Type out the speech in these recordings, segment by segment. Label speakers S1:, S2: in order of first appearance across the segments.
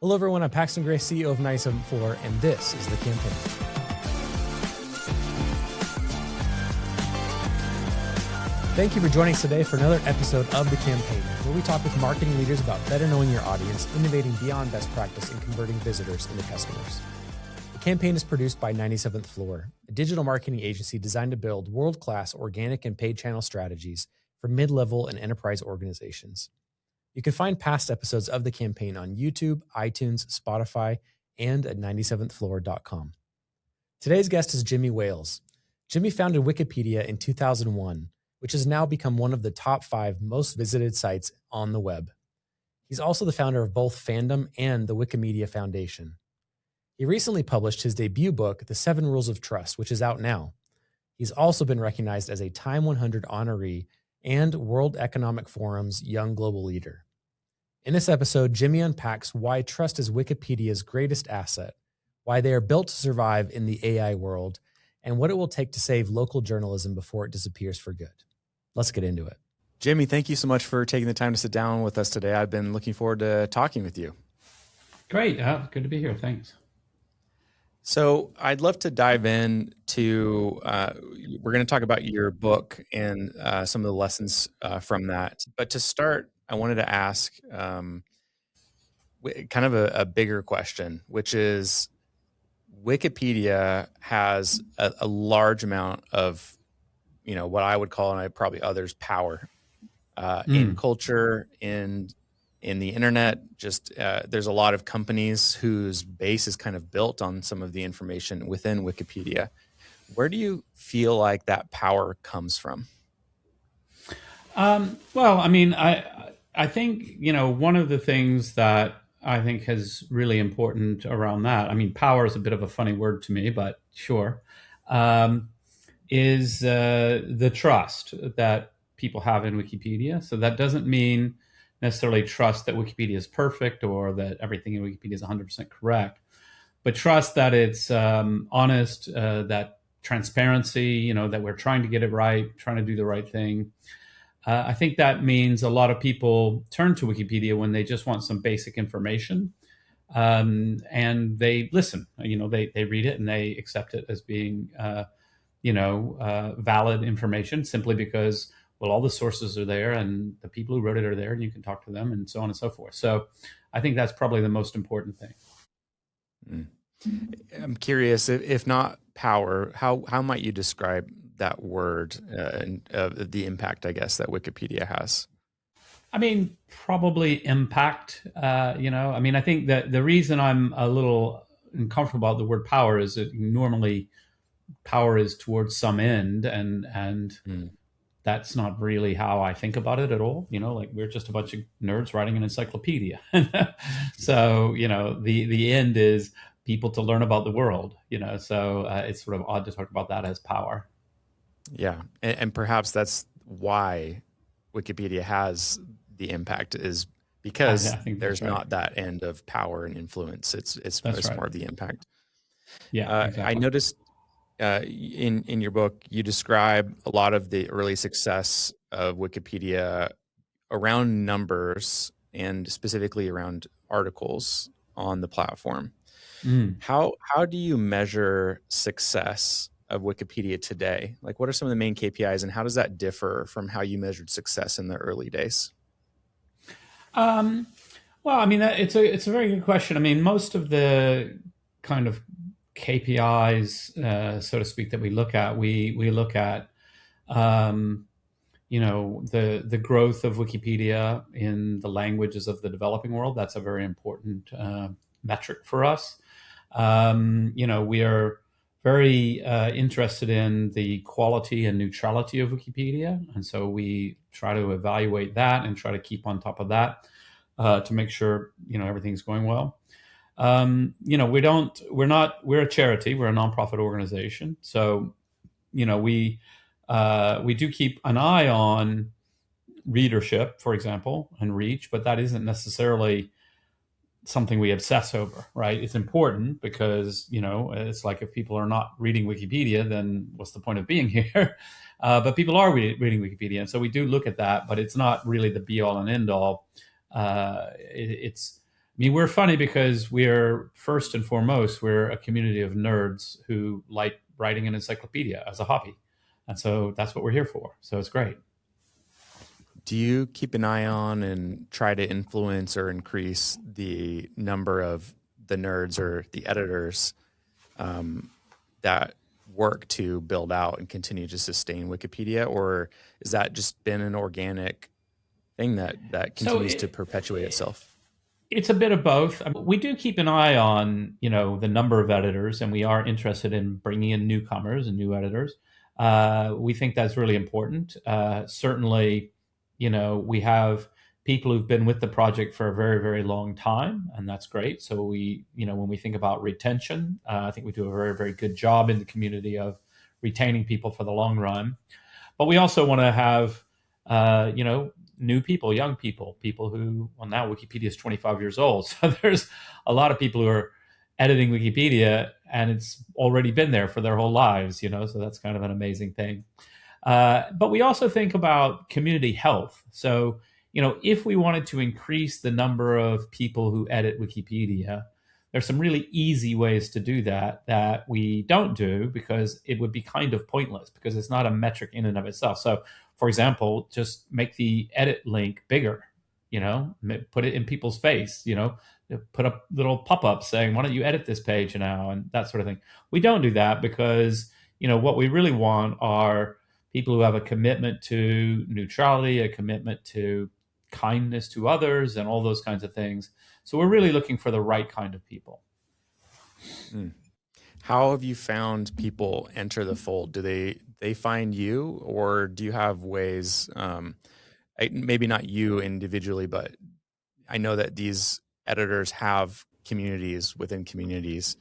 S1: Hello everyone, I'm Paxton Gray, CEO of 97th Floor, and this is The Campaign. Thank you for joining us today for another episode of The Campaign, where we talk with marketing leaders about better knowing your audience, innovating beyond best practice, and converting visitors into customers. The Campaign is produced by 97th Floor, a digital marketing agency designed to build world-class organic and paid channel strategies for mid-level and enterprise organizations. You can find past episodes of The Campaign on YouTube, iTunes, Spotify, and at 97thfloor.com. Today's guest is Jimmy Wales. Jimmy founded Wikipedia in 2001, which has now become one of the top 5 most visited sites on the web. He's also the founder of both Fandom and the Wikimedia Foundation. He recently published his debut book, The 7 Rules of Trust, which is out now. He's also been recognized as a Time 100 honoree and World Economic Forum's Young Global Leader. In this episode, Jimmy unpacks why trust is Wikipedia's greatest asset, why they are built to survive in the AI world, and what it will take to save local journalism before it disappears for good. Let's get into it. Jimmy, thank you so much for taking the time to sit down with us today. I've been looking forward to talking with you.
S2: Great. Good to be here. Thanks.
S1: So I'd love to dive in to, we're going to talk about your book and some of the lessons from that. But to start, I wanted to ask kind of a bigger question, which is Wikipedia has a large amount of, what I would call, and probably others, power in culture, in the internet. Just there's a lot of companies whose base is kind of built on some of the information within Wikipedia. Where do you feel like that power comes from?
S2: Well, I mean, I think, one of the things that I think is really important around that, I mean, power is a bit of a funny word to me, but sure, is the trust that people have in Wikipedia. So that doesn't mean necessarily trust that Wikipedia is perfect or that everything in Wikipedia is 100% correct, but trust that it's honest, that transparency, that we're trying to get it right, trying to do the right thing. I think that means a lot of people turn to Wikipedia when they just want some basic information, and they listen. They read it and they accept it as being, valid information simply because, well, all the sources are there and the people who wrote it are there and you can talk to them and so on and so forth. So I think that's probably the most important thing.
S1: I'm curious, if not power, how might you describe that word and the impact, I guess, that Wikipedia has?
S2: I mean, probably impact, I think that the reason I'm a little uncomfortable about the word power is that normally power is towards some end and that's not really how I think about it at all. Like we're just a bunch of nerds writing an encyclopedia. So, the end is people to learn about the world, so it's sort of odd to talk about that as power.
S1: Yeah. And perhaps that's why Wikipedia has the impact, is because there's not that end of power and influence. It's more of the impact.
S2: Yeah. Exactly.
S1: I noticed in your book, you describe a lot of the early success of Wikipedia around numbers and specifically around articles on the platform. How do you measure success of Wikipedia today? Like, what are some of the main KPIs and how does that differ from how you measured success in the early days?
S2: Well, I mean, it's a very good question. I mean, most of the kind of KPIs, so to speak, that we look at, we look at, the growth of Wikipedia in the languages of the developing world. That's a very important metric for us. We are very interested in the quality and neutrality of Wikipedia. And so we try to evaluate that and try to keep on top of that to make sure, everything's going well. We're a charity, we're a nonprofit organization. So, we do keep an eye on readership, for example, and reach, but that isn't necessarily something we obsess over, right? It's important because, it's like if people are not reading Wikipedia, then what's the point of being here? But people are reading Wikipedia. And so we do look at that, but it's not really the be all and end all. It's mean, we're funny because we're first and foremost, we're a community of nerds who like writing an encyclopedia as a hobby. And so that's what we're here for. So it's great.
S3: Do you keep an eye on and try to influence or increase the number of the nerds or the editors that work to build out and continue to sustain Wikipedia, or is that just been an organic thing that continues to perpetuate itself?
S2: It's a bit of both. I mean, we do keep an eye on, the number of editors, and we are interested in bringing in newcomers and new editors. We think that's really important. Certainly, we have people who've been with the project for a very, very long time, and that's great. So when we think about retention, I think we do a very, very good job in the community of retaining people for the long run. But we also want to have, new people, young people, people who, well, now Wikipedia is 25 years old. So there's a lot of people who are editing Wikipedia and it's already been there for their whole lives, so that's kind of an amazing thing. But we also think about community health. So, if we wanted to increase the number of people who edit Wikipedia, there's some really easy ways to do that we don't do because it would be kind of pointless because it's not a metric in and of itself. So, for example, just make the edit link bigger, put it in people's face, put up little pop-ups saying, why don't you edit this page now? And that sort of thing. We don't do that because, what we really want are people who have a commitment to neutrality, a commitment to kindness to others, and all those kinds of things. So we're really looking for the right kind of people.
S3: How have you found people enter the fold? Do they find you, or do you have ways, maybe not you individually, but I know that these editors have communities within communities.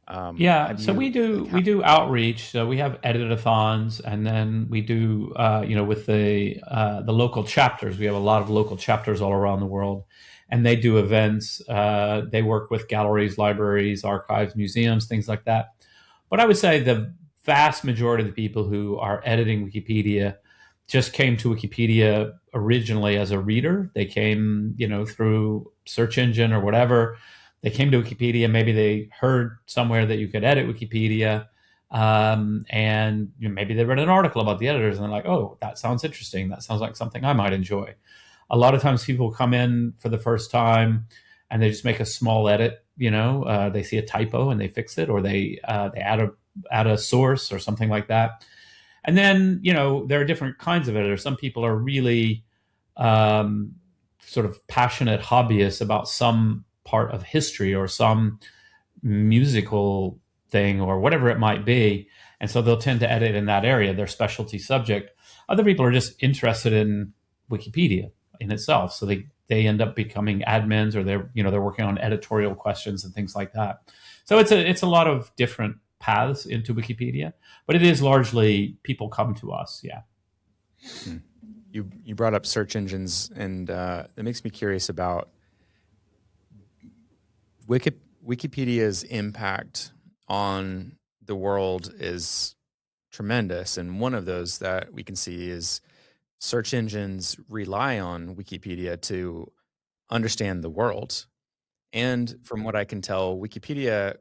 S2: So we do outreach. So we have edit-a-thons, and then we do with the local chapters. We have a lot of local chapters all around the world, and they do events. They work with galleries, libraries, archives, museums, things like that. But I would say the vast majority of the people who are editing Wikipedia just came to Wikipedia originally as a reader. They came, through search engine or whatever. They came to Wikipedia. Maybe they heard somewhere that you could edit Wikipedia, and maybe they read an article about the editors, and they're like, "Oh, that sounds interesting. That sounds like something I might enjoy." A lot of times, people come in for the first time, and they just make a small edit. They see a typo and they fix it, or they add a source or something like that. And then there are different kinds of editors. Some people are really sort of passionate hobbyists about some part of history or some musical thing or whatever it might be. And so they'll tend to edit in that area, their specialty subject. Other people are just interested in Wikipedia in itself. So they end up becoming admins, or they're working on editorial questions and things like that. So it's a lot of different paths into Wikipedia, but it is largely people come to us. Yeah.
S3: You brought up search engines, and it makes me curious about Wikipedia's impact on the world is tremendous. And one of those that we can see is search engines rely on Wikipedia to understand the world. And from what I can tell, Wikipedia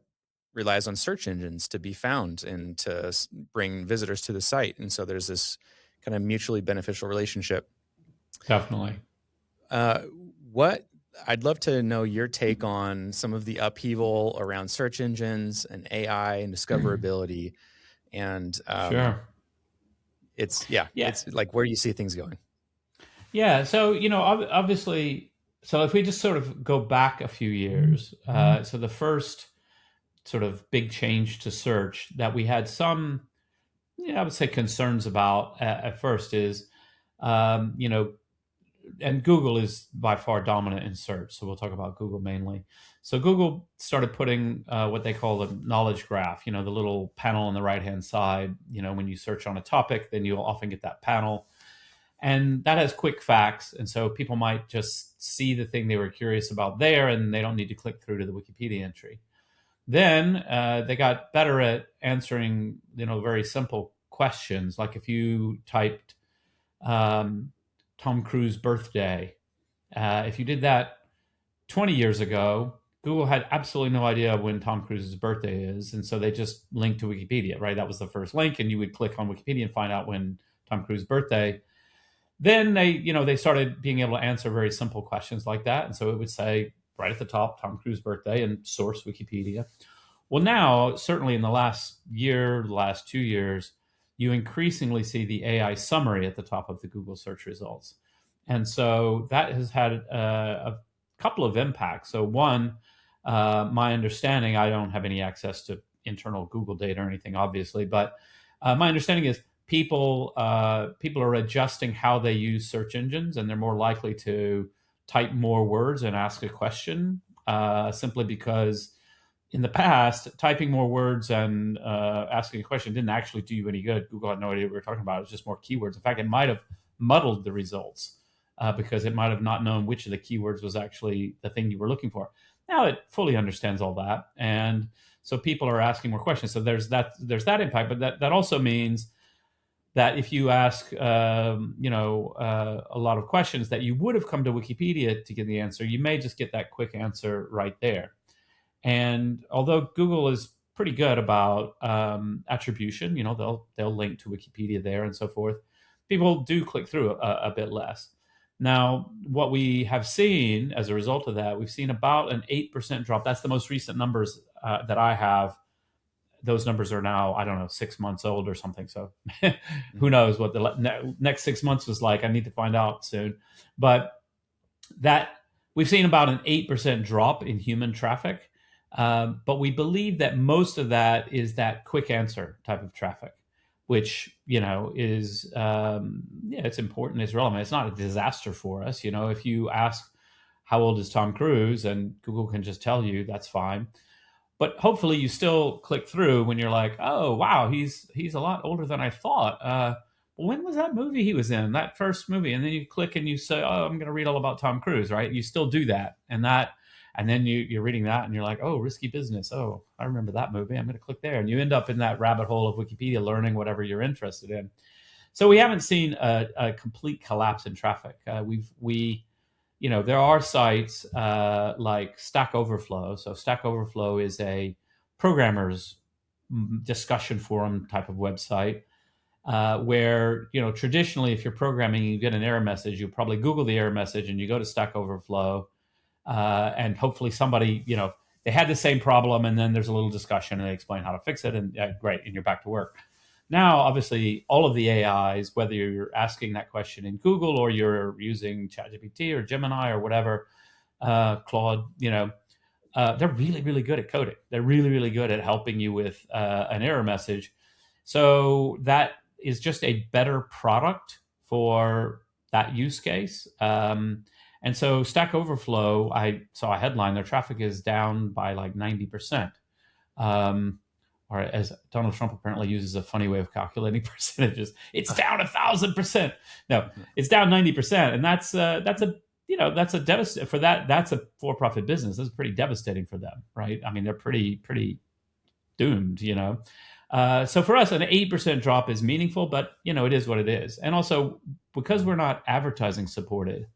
S3: relies on search engines to be found and to bring visitors to the site. And so there's this kind of mutually beneficial relationship.
S2: Definitely.
S3: I'd love to know your take on some of the upheaval around search engines and AI and discoverability. And
S2: sure.
S3: It's like, where do you see things going?
S2: Yeah. So, obviously, so if we just sort of go back a few years, so the first sort of big change to search that we had some, I would say concerns about at first is, and Google is by far dominant in search. So we'll talk about Google mainly. So Google started putting what they call the knowledge graph, the little panel on the right-hand side. When you search on a topic, then you'll often get that panel. And that has quick facts. And so people might just see the thing they were curious about there, and they don't need to click through to the Wikipedia entry. Then they got better at answering, very simple questions. Like if you typed Tom Cruise birthday, if you did that 20 years ago, Google had absolutely no idea when Tom Cruise's birthday is, and so they just linked to Wikipedia, right? That was the first link, and you would click on Wikipedia and find out when Tom Cruise's birthday. Then they started being able to answer very simple questions like that, and so it would say right at the top Tom Cruise's birthday and source Wikipedia. Well, now certainly in the last year, the last 2 years, you increasingly see the AI summary at the top of the Google search results, and so that has had a couple of impacts. So one, my understanding, I don't have any access to internal Google data or anything, obviously, but my understanding is people are adjusting how they use search engines, and they're more likely to type more words and ask a question, simply because in the past, typing more words and asking a question didn't actually do you any good. Google had no idea what we were talking about. It was just more keywords. In fact, it might have muddled the results because it might have not known which of the keywords was actually the thing you were looking for. Now it fully understands all that, and so people are asking more questions. So there's that impact, but that also means that if you ask, a lot of questions that you would have come to Wikipedia to get the answer, you may just get that quick answer right there. And although Google is pretty good about attribution, they'll link to Wikipedia there and so forth, people do click through a bit less. Now, what we have seen as a result of that, we've seen about an 8% drop. That's the most recent numbers that I have. Those numbers are now, I don't know, 6 months old or something. So who knows what the next 6 months was like. I need to find out soon. But that we've seen about an 8% drop in human traffic. But we believe that most of that is that quick answer type of traffic, which, is, it's important, it's relevant. It's not a disaster for us. If you ask, how old is Tom Cruise? And Google can just tell you, that's fine. But hopefully you still click through when you're like, oh, wow, he's a lot older than I thought. When was that movie he was in, that first movie? And then you click and you say, oh, I'm going to read all about Tom Cruise, right? You still do that. And then you're reading that and you're like, oh, Risky Business. Oh, I remember that movie. I'm going to click there. And you end up in that rabbit hole of Wikipedia learning whatever you're interested in. So we haven't seen a complete collapse in traffic. There are sites like Stack Overflow. So Stack Overflow is a programmer's discussion forum type of website where, traditionally, if you're programming, you get an error message, you probably Google the error message and you go to Stack Overflow and hopefully somebody, they had the same problem, and then there's a little discussion and they explain how to fix it, and great, and you're back to work. Now, obviously, all of the AIs, whether you're asking that question in Google or you're using ChatGPT or Gemini or whatever, Claude, they're really, really good at coding. They're really, really good at helping you with an error message. So that is just a better product for that use case. And so Stack Overflow, I saw a headline, their traffic is down by like 90%. Or as Donald Trump apparently uses a funny way of calculating percentages, it's down 1,000%. No, it's down 90%, and that's a devastating for that. That's a for-profit business. That's pretty devastating for them, right? I mean, they're pretty doomed, So for us, an 8% drop is meaningful, but it is what it is. And also because we're not advertising supported,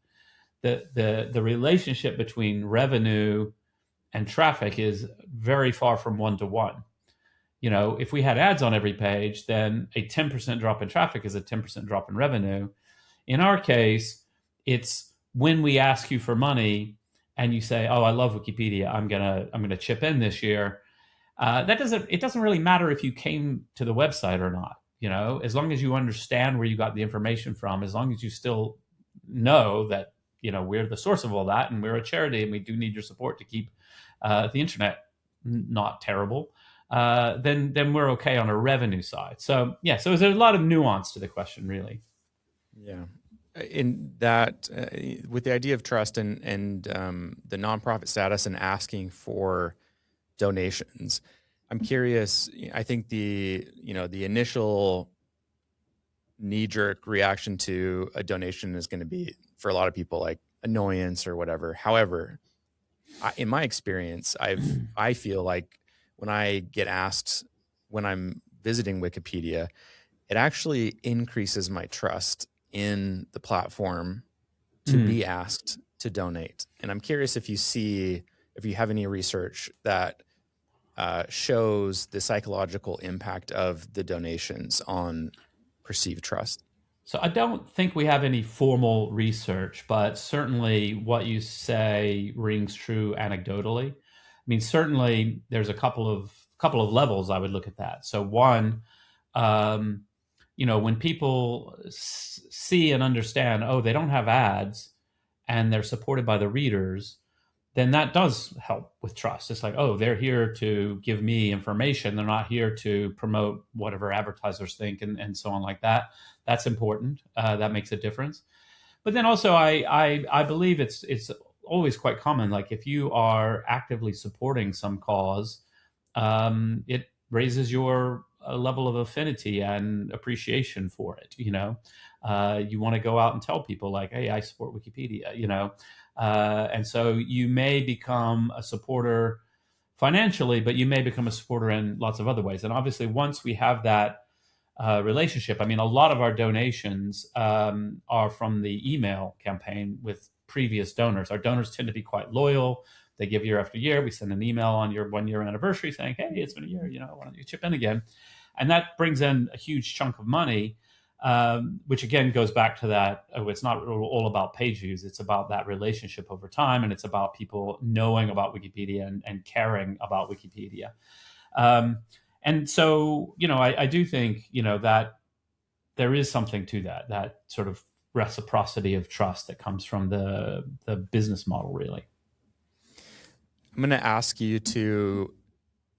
S2: the relationship between revenue and traffic is very far from 1-to-1. If we had ads on every page, then a 10% drop in traffic is a 10% drop in revenue. In our case, it's when we ask you for money and you say, oh, I love Wikipedia, I'm gonna chip in this year. It doesn't really matter if you came to the website or not, as long as you understand where you got the information from, as long as you still know that, we're the source of all that, and we're a charity and we do need your support to keep the internet not terrible. Then we're okay on a revenue side. So so there's a lot of nuance to the question, really.
S3: Yeah, in that with the idea of trust and the nonprofit status and asking for donations, I'm curious. I think the initial knee-jerk reaction to a donation is going to be, for a lot of people, like annoyance or whatever. However, in my experience, I feel like when I get asked when I'm visiting Wikipedia, it actually increases my trust in the platform to be asked to donate. And I'm curious if you have any research that shows the psychological impact of the donations on perceived trust.
S2: So I don't think we have any formal research, but certainly what you say rings true anecdotally. I mean, certainly there's a couple of levels I would look at that. So one, when people see and understand, oh, they don't have ads and they're supported by the readers, then that does help with trust. It's like, oh, they're here to give me information. They're not here to promote whatever advertisers think and so on like that. That's important. That makes a difference. But then also, I believe it's always quite common. Like if you are actively supporting some cause, it raises your level of affinity and appreciation for it. You want to go out and tell people like, hey, I support Wikipedia, and so you may become a supporter financially, but you may become a supporter in lots of other ways. And obviously, once we have that relationship, I mean, a lot of our donations are from the email campaign with previous donors. Our donors tend to be quite loyal. They give year after year. We send an email on your 1 year anniversary saying, hey, it's been a year, why don't you chip in again? And that brings in a huge chunk of money, which again goes back to that. It's not all about page views. It's about that relationship over time. And it's about people knowing about Wikipedia and caring about Wikipedia. And so, I do think, that there is something to that sort of reciprocity of trust that comes from the business model, really.
S3: I'm going to ask you to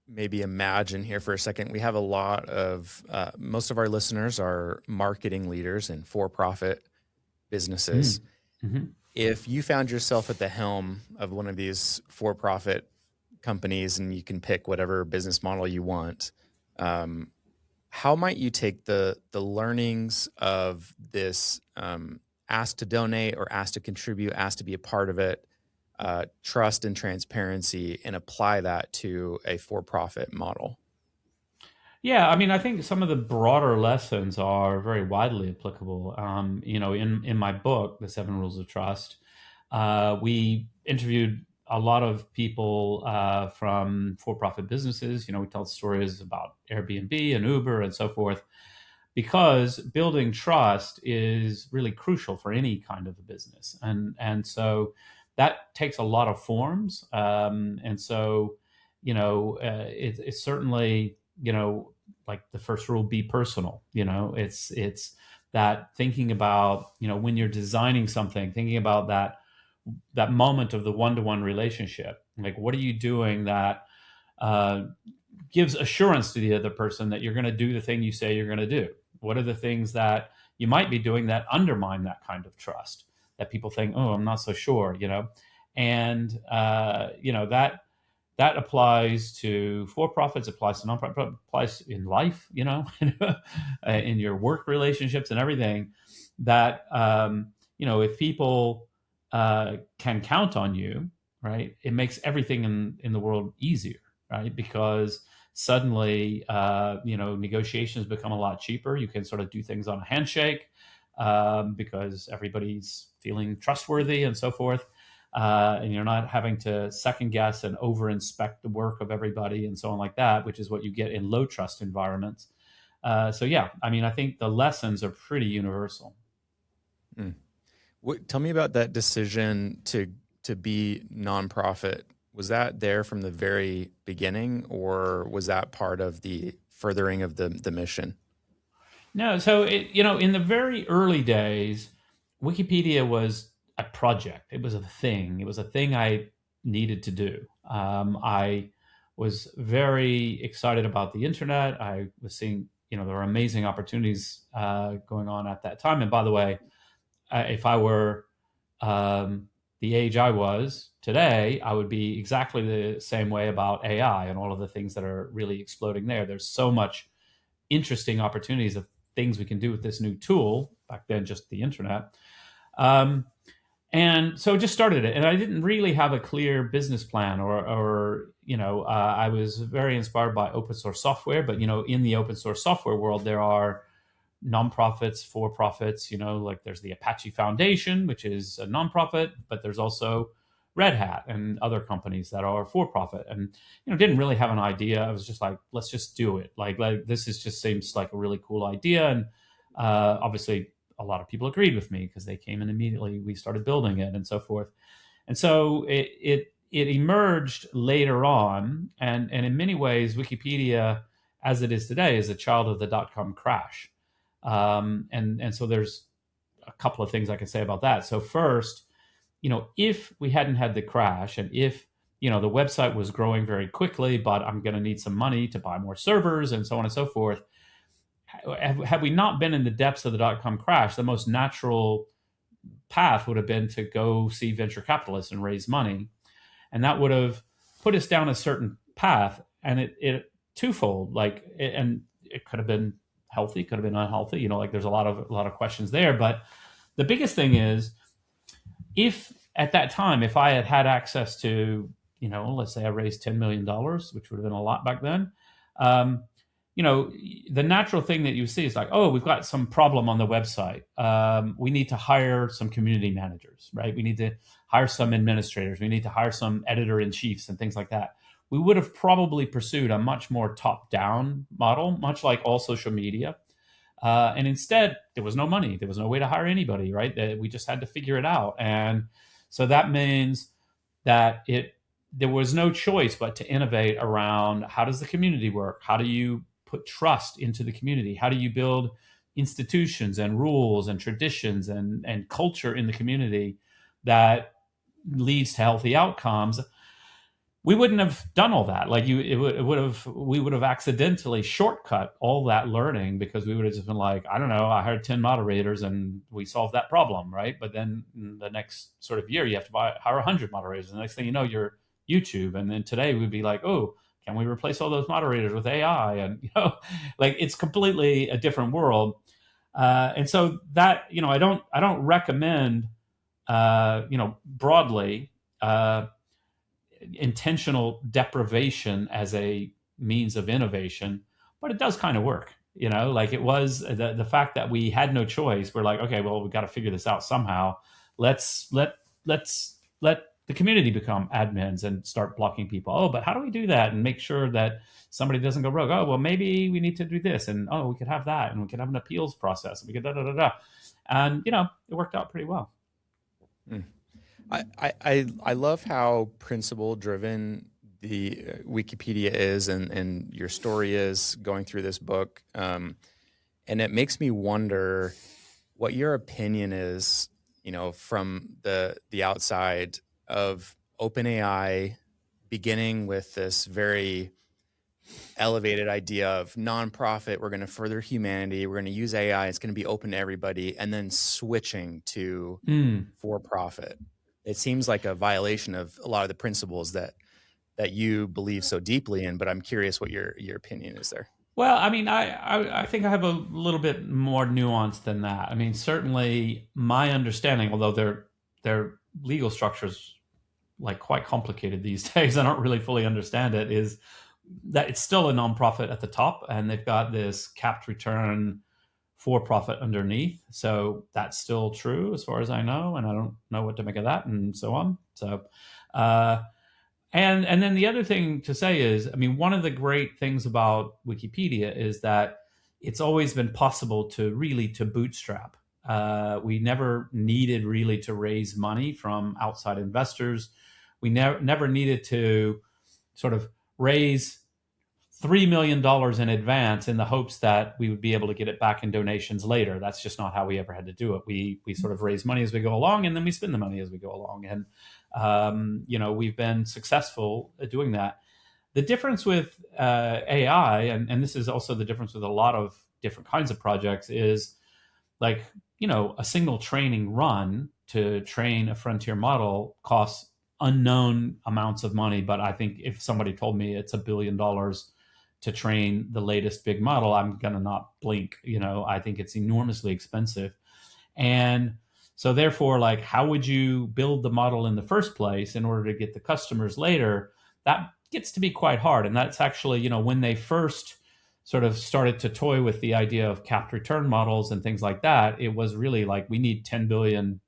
S3: maybe imagine here for a second. We have a lot of, most of our listeners are marketing leaders in for-profit businesses.
S2: Mm-hmm.
S3: If you found yourself at the helm of one of these for-profit companies and you can pick whatever business model you want, how might you take the learnings of this ask to donate or ask to contribute, ask to be a part of it, trust and transparency, and apply that to a for-profit model?
S2: Yeah, I mean, I think some of the broader lessons are very widely applicable. In my book, The 7 Rules of Trust, we interviewed a lot of people from for-profit businesses. We tell stories about Airbnb and Uber and so forth, because building trust is really crucial for any kind of a business. And so that takes a lot of forms. It's certainly, like the first rule, be personal. It's that thinking about, when you're designing something, thinking about that moment of the one-to-one relationship. Like, what are you doing that gives assurance to the other person that you're going to do the thing you say you're going to do? What are the things that you might be doing that undermine that kind of trust, that people think, oh, I'm not so sure, and that applies to for-profits, applies to nonprofit, applies in life, in your work relationships and everything. That if people can count on you, right, it makes everything in the world easier, right? Because suddenly, negotiations become a lot cheaper. You can sort of do things on a handshake because everybody's feeling trustworthy and so forth. And you're not having to second guess and over inspect the work of everybody and so on like that, which is what you get in low trust environments. I think the lessons are pretty universal.
S3: Tell me about that decision to be nonprofit. Was that there from the very beginning, or was that part of the furthering of the mission?
S2: No, so in the very early days, Wikipedia was a project. It was a thing. It was a thing I needed to do. I was very excited about the internet. I was seeing, there were amazing opportunities going on at that time. And by the way, if I were the age I was today, I would be exactly the same way about AI and all of the things that are really exploding there. There's so much interesting opportunities of things we can do with this new tool, back then just the internet. And so just started it. And I didn't really have a clear business plan I was very inspired by open source software. But, in the open source software world, there are nonprofits, for-profits, like there's the Apache Foundation, which is a nonprofit, but there's also Red Hat and other companies that are for-profit, and didn't really have an idea. I was just like, let's just do it. Like this is just seems like a really cool idea, and obviously a lot of people agreed with me because they came in immediately. We started building it and so forth, and so it emerged later on, and in many ways, Wikipedia, as it is today, is a child of the .com crash, and so there's a couple of things I can say about that. So first, if we hadn't had the crash, and if the website was growing very quickly, but I'm going to need some money to buy more servers and so on and so forth, had we not been in the depths of the .com crash, the most natural path would have been to go see venture capitalists and raise money, and that would have put us down a certain path, and it twofold, and it could have been healthy, could have been unhealthy, there's a lot of questions there. But the biggest thing is, if at that time, if I had access to, let's say I raised $10 million, which would have been a lot back then, the natural thing that you see is like, oh, we've got some problem on the website. We need to hire some community managers, right? We need to hire some administrators. We need to hire some editor-in-chiefs and things like that. We would have probably pursued a much more top-down model, much like all social media. And instead, there was no money. There was no way to hire anybody, right? We just had to figure it out. And so that means that there was no choice but to innovate around, how does the community work? How do you put trust into the community? How do you build institutions and rules and traditions and culture in the community that leads to healthy outcomes? We wouldn't have done all that. We would have accidentally shortcut all that learning, because we would have just been like, I don't know, I hired 10 moderators and we solved that problem, right? But then the next sort of year, you have to hire 100 moderators. And the next thing you know, you're YouTube. And then today we'd be like, oh, can we replace all those moderators with AI? And, it's completely a different world. And so that, I don't recommend, broadly, intentional deprivation as a means of innovation, but it does kind of work. It was the fact that we had no choice. We're like, okay, well, we've got to figure this out somehow. Let's let the community become admins and start blocking people. Oh, but how do we do that and make sure that somebody doesn't go rogue? Oh, well, maybe we need to do this, and we could have that, and we could have an appeals process, and we could and it worked out pretty well.
S3: I love how principle driven the Wikipedia is, and your story is going through this book. And it makes me wonder what your opinion is, from the outside, of OpenAI beginning with this very elevated idea of nonprofit. We're going to further humanity. We're going to use AI. It's going to be open to everybody. And then switching to for-profit. It seems like a violation of a lot of the principles that you believe so deeply in, but I'm curious what your opinion is there.
S2: Well, I mean, I think I have a little bit more nuance than that. I mean, certainly my understanding, although their legal structures quite complicated these days, I don't really fully understand it, is that it's still a nonprofit at the top, and they've got this capped return for-profit underneath. So that's still true as far as I know, and I don't know what to make of that, and so on. So, and then the other thing to say is, I mean, one of the great things about Wikipedia is that it's always been possible to bootstrap. We never needed really to raise money from outside investors. We never needed to sort of raise $3 million in advance in the hopes that we would be able to get it back in donations later. That's just not how we ever had to do it. We sort of raise money as we go along, and then we spend the money as we go along. And, we've been successful at doing that. The difference with AI, and this is also the difference with a lot of different kinds of projects, is a single training run to train a frontier model costs unknown amounts of money. But I think if somebody told me it's $1 billion to train the latest big model, I'm going to not blink. I think it's enormously expensive. And so therefore, how would you build the model in the first place in order to get the customers later? That gets to be quite hard. And that's actually, when they first sort of started to toy with the idea of capped return models and things like that, it was really like, we need 10 billion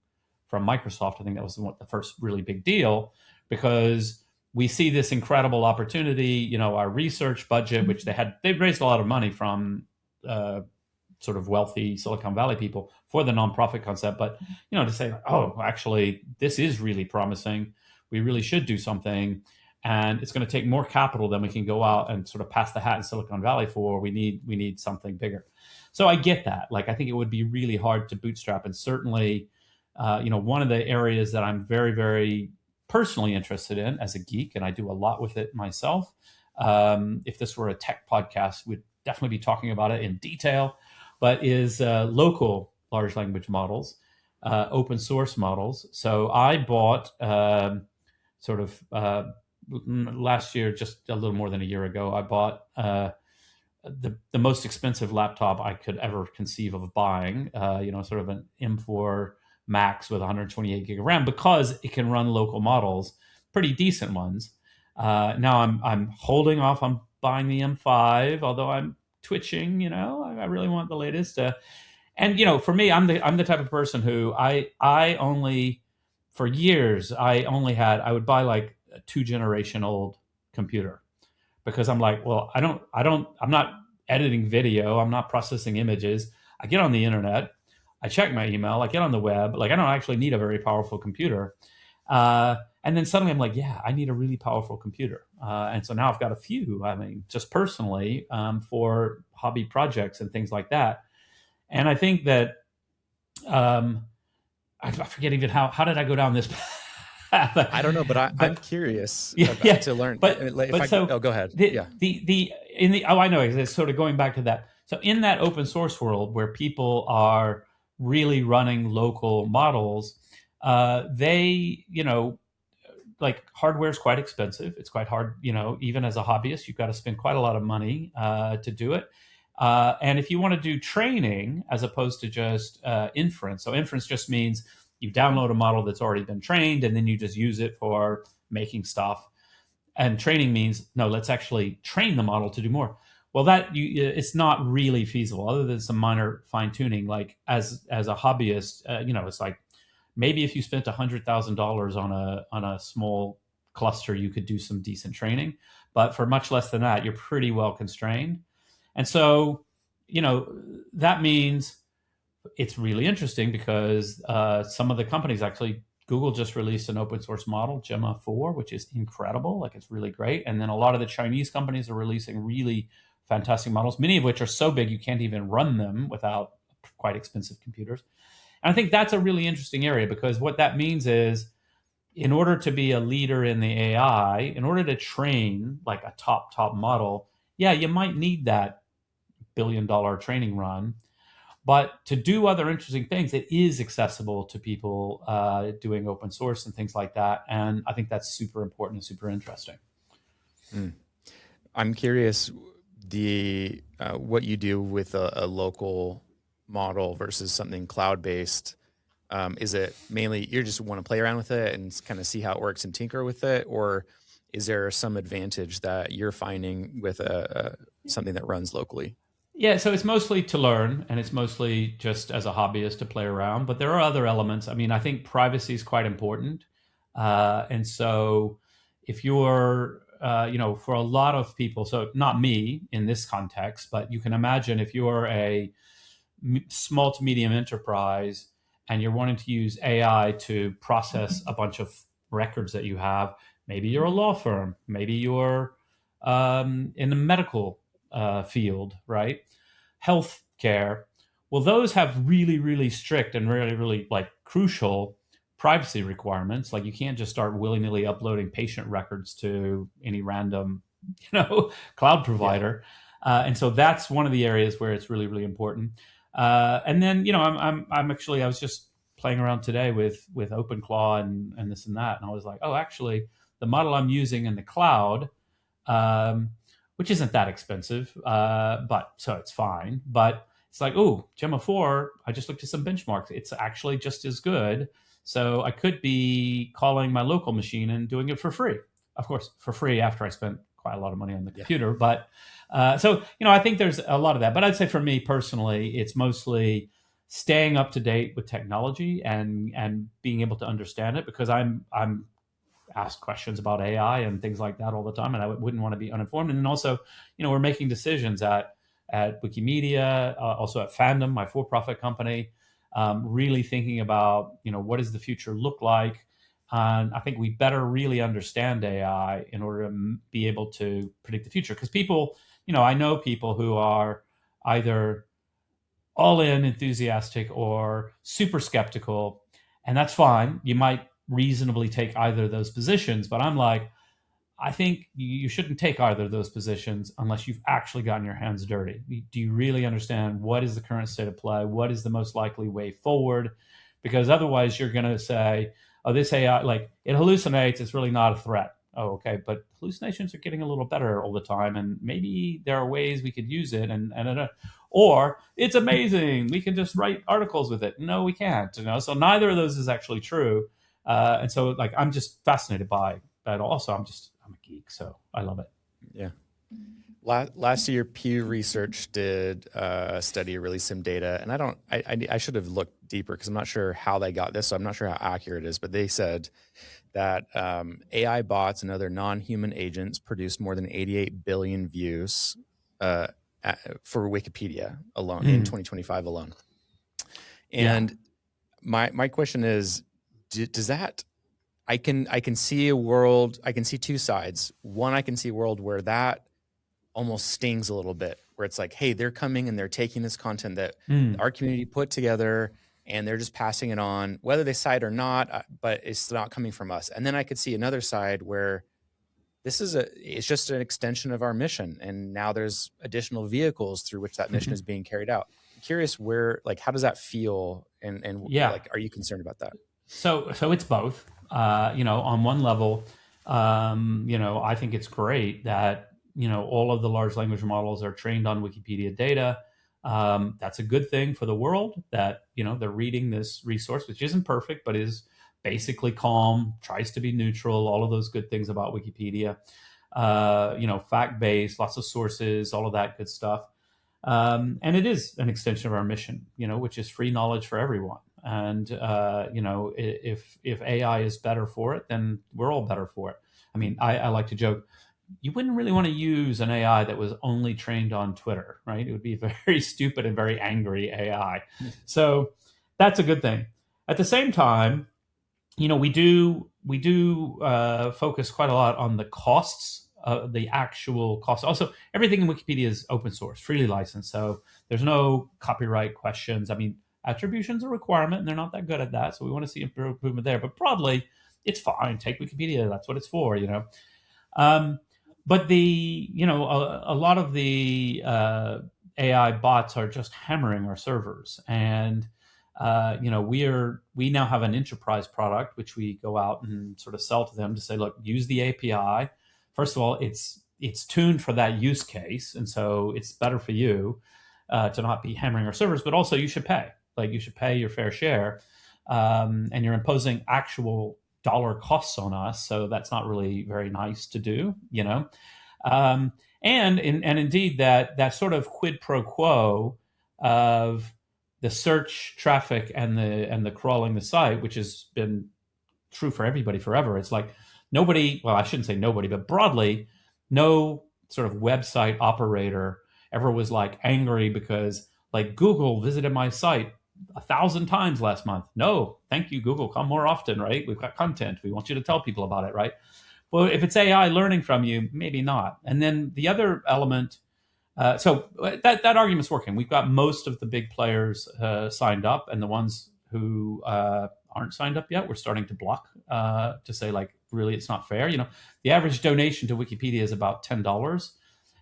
S2: from Microsoft. I think that was the first really big deal, because we see this incredible opportunity. Our research budget, which they've raised a lot of money from sort of wealthy Silicon Valley people for the nonprofit concept, but to say, oh, actually, this is really promising. We really should do something, and it's going to take more capital than we can go out and sort of pass the hat in Silicon Valley for. We need something bigger. So I get that. Like, I think it would be really hard to bootstrap, and certainly, one of the areas that I'm very, very personally interested in as a geek, and I do a lot with it myself. If this were a tech podcast, we'd definitely be talking about it in detail, but is local large language models, open source models. So I bought last year, just a little more than a year ago, I bought the most expensive laptop I could ever conceive of buying, sort of an M4 Max with 128 gig of RAM, because it can run local models, pretty decent ones. Now I'm holding off on buying the M5, although I'm twitching. I really want the latest. And for me, I'm the type of person who I only, for years, I would buy like a 2-generation old computer, because I'm like, well, I'm not editing video, I'm not processing images. I get on the internet, I check my email, I get on the web. Like, I don't actually need a very powerful computer. And then suddenly I'm like, yeah, I need a really powerful computer. And so now I've got a few, just personally, for hobby projects and things like that. And I think that, I forget even how did I go down this path?
S3: I don't know, but I'm curious to learn. Go ahead.
S2: I know, it's sort of going back to that. So in that open source world where people are really running local models, they, like, hardware is quite expensive. It's quite hard, even as a hobbyist, you've got to spend quite a lot of money to do it. And if you want to do training as opposed to just inference, so inference just means you download a model that's already been trained and then you just use it for making stuff. And training means, no, let's actually train the model to do more. Well, it's not really feasible, other than some minor fine tuning. Like, as a hobbyist, it's like, maybe if you spent $100,000 on a small cluster, you could do some decent training. But for much less than that, you're pretty well constrained. And so, that means it's really interesting, because some of the companies, actually, Google just released an open source model, Gemma 4, which is incredible. Like, it's really great. And then a lot of the Chinese companies are releasing really fantastic models, many of which are so big you can't even run them without quite expensive computers. And I think that's a really interesting area, because what that means is, in order to be a leader in the AI, in order to train like a top model, yeah, you might need that billion-dollar training run. But to do other interesting things, it is accessible to people doing open source and things like that. And I think that's super important and super interesting.
S3: I'm curious, what you do with a local model versus something cloud-based. Is it mainly you just want to play around with it and kind of see how it works and tinker with it? Or is there some advantage that you're finding with something that runs locally?
S2: Yeah, so it's mostly to learn, and it's mostly just as a hobbyist to play around. But there are other elements. I think privacy is quite important. And so if you're, for a lot of people, so not me in this context, but you can imagine if you're a small to medium enterprise and you're wanting to use AI to process a bunch of records that you have, maybe you're a law firm, maybe you're in the medical field, right? Healthcare. Well, those have really, really strict and really, really like crucial privacy requirements. Like, you can't just start willy-nilly uploading patient records to any random, cloud provider. Yeah. And so that's one of the areas where it's really, really important. And then, I was just playing around today with OpenClaw and this and that. And I was like, oh, actually, the model I'm using in the cloud, which isn't that expensive, but so it's fine. But it's like, oh, Gemma 4, I just looked at some benchmarks. It's actually just as good. So I could be calling my local machine and doing it for free. Of course, for free after I spent quite a lot of money on the computer. But so, I think there's a lot of that. But I'd say for me personally, it's mostly staying up to date with technology and being able to understand it, because I'm asked questions about AI and things like that all the time, and I wouldn't want to be uninformed. And then also, we're making decisions at Wikimedia, also at Fandom, my for-profit company, really thinking about, what does the future look like? And I think we better really understand AI in order to be able to predict the future. Because people, I know people who are either all in enthusiastic or super skeptical, and that's fine. You might reasonably take either of those positions, but I'm like, I think you shouldn't take either of those positions unless you've actually gotten your hands dirty. Do you really understand what is the current state of play? What is the most likely way forward? Because otherwise you're going to say, oh, this AI, like, it hallucinates, it's really not a threat. Oh, okay, but hallucinations are getting a little better all the time, and maybe there are ways we could use it, or it's amazing, we can just write articles with it. No, we can't. So neither of those is actually true, and so, like, I'm just fascinated by that. Also, I'm a geek, so I love it.
S3: Yeah. Last year, Pew Research did a study, released some data, and I should have looked deeper because I'm not sure how they got this, so I'm not sure how accurate it is, but they said that AI bots and other non-human agents produced more than 88 billion views for Wikipedia alone in 2025 alone. And my question is, does that, I can see a world, I can see two sides. One, I can see a world where that almost stings a little bit, where it's like, hey, they're coming and they're taking this content that our community put together and they're just passing it on, whether they cite or not, but it's not coming from us. And then I could see another side where it's just an extension of our mission, and now there's additional vehicles through which that mission is being carried out. I'm curious how does that feel, and like, are you concerned about that?
S2: So it's both. On one level, I think it's great that all of the large language models are trained on Wikipedia data. That's a good thing for the world, that they're reading this resource, which isn't perfect but is basically calm, tries to be neutral, all of those good things about Wikipedia. Fact-based, lots of sources, all of that good stuff. And it is an extension of our mission, which is free knowledge for everyone. And if AI is better for it, then we're all better for it. I mean, I like to joke, you wouldn't really want to use an AI that was only trained on Twitter, right? It would be a very stupid and very angry AI. So that's a good thing. At the same time, we do focus quite a lot on the costs, the actual costs. Also, everything in Wikipedia is open source, freely licensed, so there's no copyright questions. I mean, attribution's a requirement, and they're not that good at that, so we want to see improvement there. But broadly, it's fine. Take Wikipedia; that's what it's for, But a lot of the AI bots are just hammering our servers, and we now have an enterprise product which we go out and sort of sell to them to say, look, use the API. First of all, it's tuned for that use case, and so it's better for you to not be hammering our servers. But also, you should pay. Like, you should pay your fair share, and you're imposing actual dollar costs on us, so that's not really very nice to do, and indeed that sort of quid pro quo of the search traffic and the crawling the site, which has been true for everybody forever. It's like nobody, well, I shouldn't say nobody, but broadly, no sort of website operator ever was like angry because, like, Google visited my site 1,000 times last month. No, thank you, Google. Come more often, right? We've got content. We want you to tell people about it, right? Well, if it's AI learning from you, maybe not. And then the other element, so that argument's working. We've got most of the big players signed up, and the ones who aren't signed up yet, we're starting to block to say, like, really, it's not fair. The average donation to Wikipedia is about $10.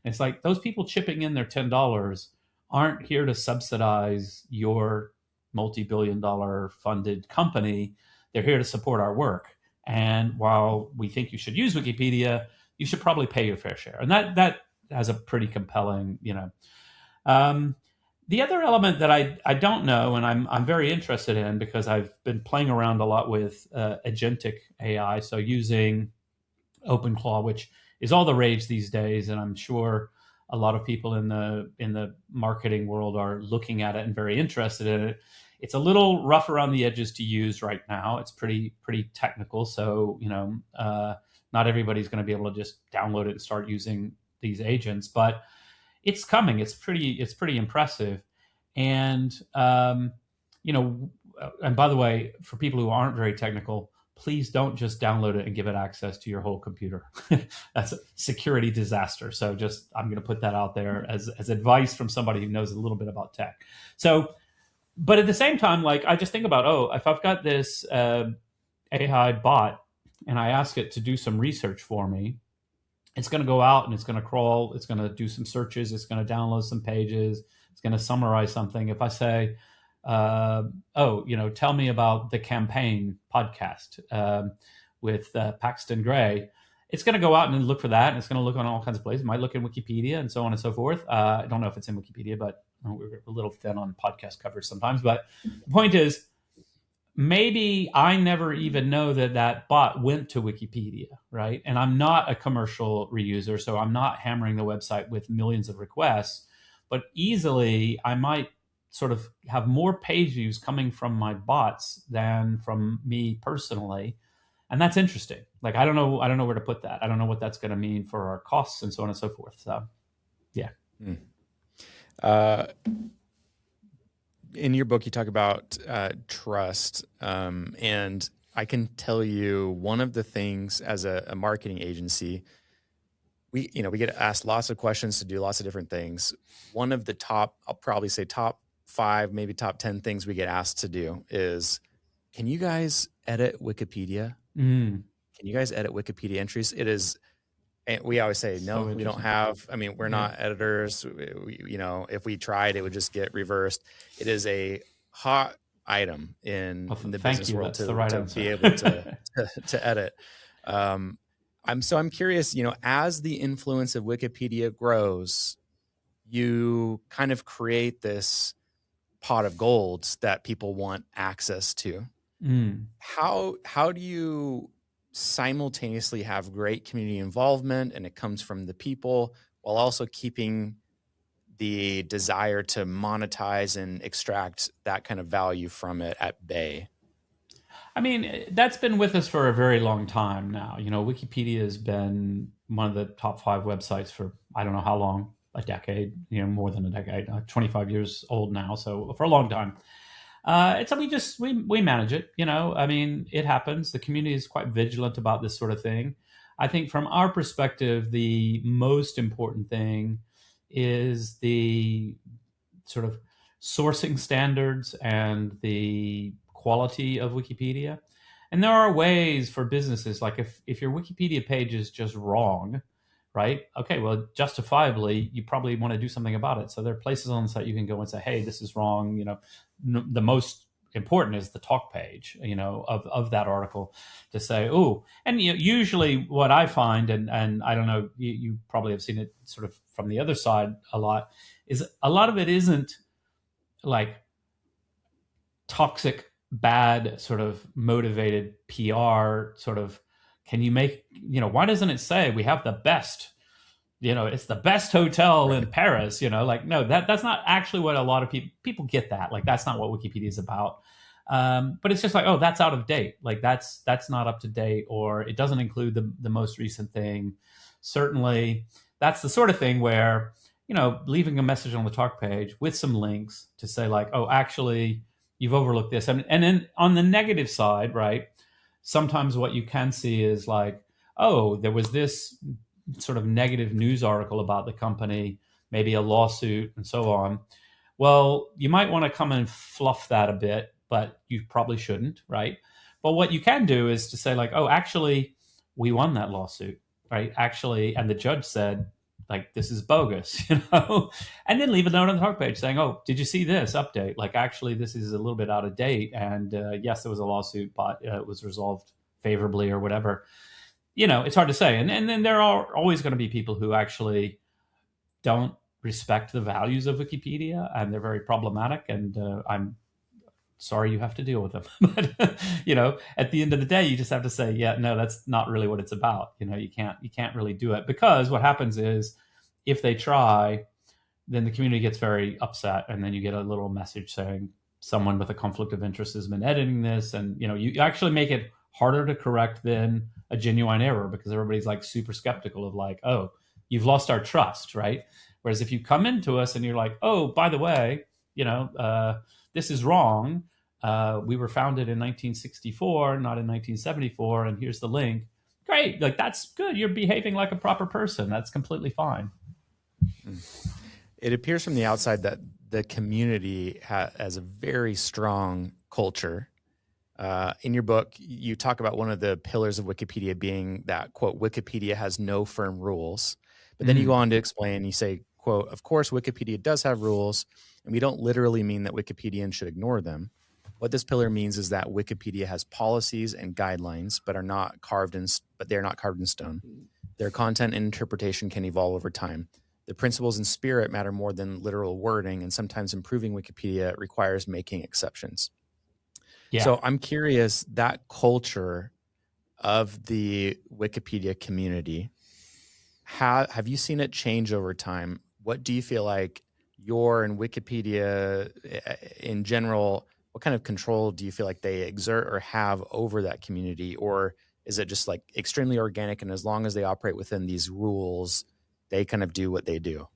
S2: And it's like, those people chipping in their $10 aren't here to subsidize your multi-billion-dollar funded company. They're here to support our work. And while we think you should use Wikipedia, you should probably pay your fair share. And that has a pretty compelling, the other element that I don't know, and I'm very interested in, because I've been playing around a lot with agentic AI, so using OpenClaw, which is all the rage these days, and I'm sure a lot of people in the marketing world are looking at it and very interested in it. It's a little rough around the edges to use right now. It's pretty technical, so not everybody's going to be able to just download it and start using these agents, but it's coming. It's pretty impressive, and and by the way, for people who aren't very technical, please don't just download it and give it access to your whole computer. That's a security disaster. So I'm going to put that out there as advice from somebody who knows a little bit about tech. So, but at the same time, like I just think about, if I've got this AI bot and I ask it to do some research for me, it's going to go out and it's going to crawl, it's going to do some searches, it's going to download some pages, it's going to summarize something. If I say, tell me about the Campaign podcast with Paxton Gray, it's going to go out and look for that, and it's going to look on all kinds of places. It might look in Wikipedia and so on and so forth. I don't know if it's in Wikipedia, but we're a little thin on podcast coverage sometimes. But the point is, maybe I never even know that bot went to Wikipedia, right? And I'm not a commercial reuser, so I'm not hammering the website with millions of requests, but easily I might sort of have more page views coming from my bots than from me personally. And that's interesting. Like, I don't know where to put that. I don't know what that's going to mean for our costs and so on and so forth. So, yeah.
S3: In your book, you talk about trust. And I can tell you one of the things as a marketing agency, we get asked lots of questions to do lots of different things. One of the I'll probably say top 5, maybe top 10 things we get asked to do is, can you guys edit Wikipedia? Can you guys edit Wikipedia entries? It is, and we always say, no, we don't have, we're not editors. If we tried, it would just get reversed. It is a hot item in the business world to be able to edit. I'm curious, as the influence of Wikipedia grows, you kind of create this pot of gold that people want access to. How do you simultaneously have great community involvement, and it comes from the people, while also keeping the desire to monetize and extract that kind of value from it at bay?
S2: That's been with us for a very long time now. Wikipedia has been one of the top 5 websites for, I don't know how long, a decade, more than a decade, 25 years old now. So for a long time. We manage it, it happens. The community is quite vigilant about this sort of thing. I think from our perspective, the most important thing is the sort of sourcing standards and the quality of Wikipedia. And there are ways for businesses, like if your Wikipedia page is just wrong, right? Okay, well, justifiably, you probably want to do something about it. So there are places on the site you can go and say, hey, this is wrong. The most important is the talk page, of that article, to say, oh, and usually what I find, and I don't know, you probably have seen it sort of from the other side a lot, is a lot of it isn't like toxic, bad, sort of motivated PR sort of, can you make, why doesn't it say we have the best, it's the best hotel in Paris, no, that's not actually what a lot of people get that. Like, that's not what Wikipedia is about. But it's just like, oh, that's out of date. Like that's not up to date, or it doesn't include the most recent thing. Certainly that's the sort of thing where, leaving a message on the talk page with some links to say like, oh, actually you've overlooked this. And then on the negative side, right, sometimes what you can see is like, oh, there was this sort of negative news article about the company, maybe a lawsuit and so on. Well, you might want to come and fluff that a bit, but you probably shouldn't, right? But what you can do is to say like, oh, actually, we won that lawsuit, right? Actually, and the judge said, like, this is bogus, and then leave a note on the talk page saying, oh, did you see this update? Like, actually, this is a little bit out of date. And yes, there was a lawsuit, but it was resolved favorably or whatever. It's hard to say. And then there are always going to be people who actually don't respect the values of Wikipedia, and they're very problematic. And I'm sorry you have to deal with them. But at the end of the day, you just have to say, yeah, no, that's not really what it's about. You can't really do it, because what happens is, if they try, then the community gets very upset, and then you get a little message saying someone with a conflict of interest has been editing this, and you actually make it harder to correct than a genuine error, because everybody's like super skeptical of like, oh, you've lost our trust, right? Whereas if you come into us and you're like, oh, by the way, this is wrong. We were founded in 1964, not in 1974, and here's the link. Great, like that's good. You're behaving like a proper person. That's completely fine.
S3: It appears from the outside that the community has a very strong culture. In your book, you talk about one of the pillars of Wikipedia being that, quote, Wikipedia has no firm rules. But then you go on to explain, you say, quote, of course, Wikipedia does have rules, and we don't literally mean that Wikipedians should ignore them. What this pillar means is that Wikipedia has policies and guidelines, but they are not carved in stone. Their content and interpretation can evolve over time. The principles and spirit matter more than literal wording, and sometimes improving Wikipedia requires making exceptions.
S2: Yeah.
S3: So I'm curious, that culture of the Wikipedia community, have you seen it change over time? What do you feel like your and Wikipedia in general, what kind of control do you feel like they exert or have over that community? Or is it just like extremely organic, and as long as they operate within these rules, they kind of do what they do?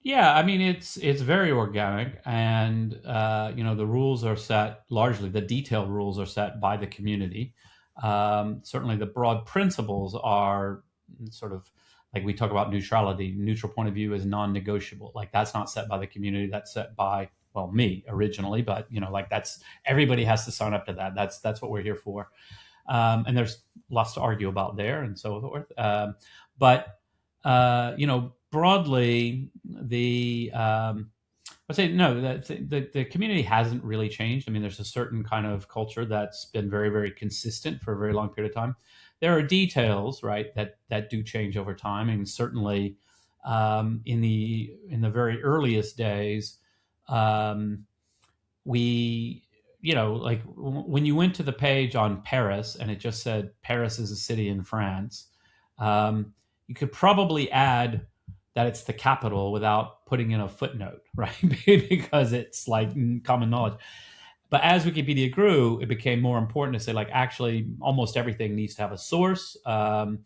S2: Yeah, I mean, it's very organic, and the rules are set largely. The detailed rules are set by the community. Certainly, the broad principles are sort of like we talk about neutrality. Neutral point of view is non-negotiable. Like that's not set by the community. That's set by me originally, but that's everybody has to sign up to that. That's what we're here for. And there's lots to argue about there and so forth. But broadly, I'd say no. The community hasn't really changed. I mean, there's a certain kind of culture that's been very, very consistent for a very long period of time. There are details, right, that do change over time, and certainly in the very earliest days, we like when you went to the page on Paris and it just said Paris is a city in France, you could probably add that it's the capital without putting in a footnote, right? Because it's like common knowledge. But as Wikipedia grew, it became more important to say, like, actually, almost everything needs to have a source. And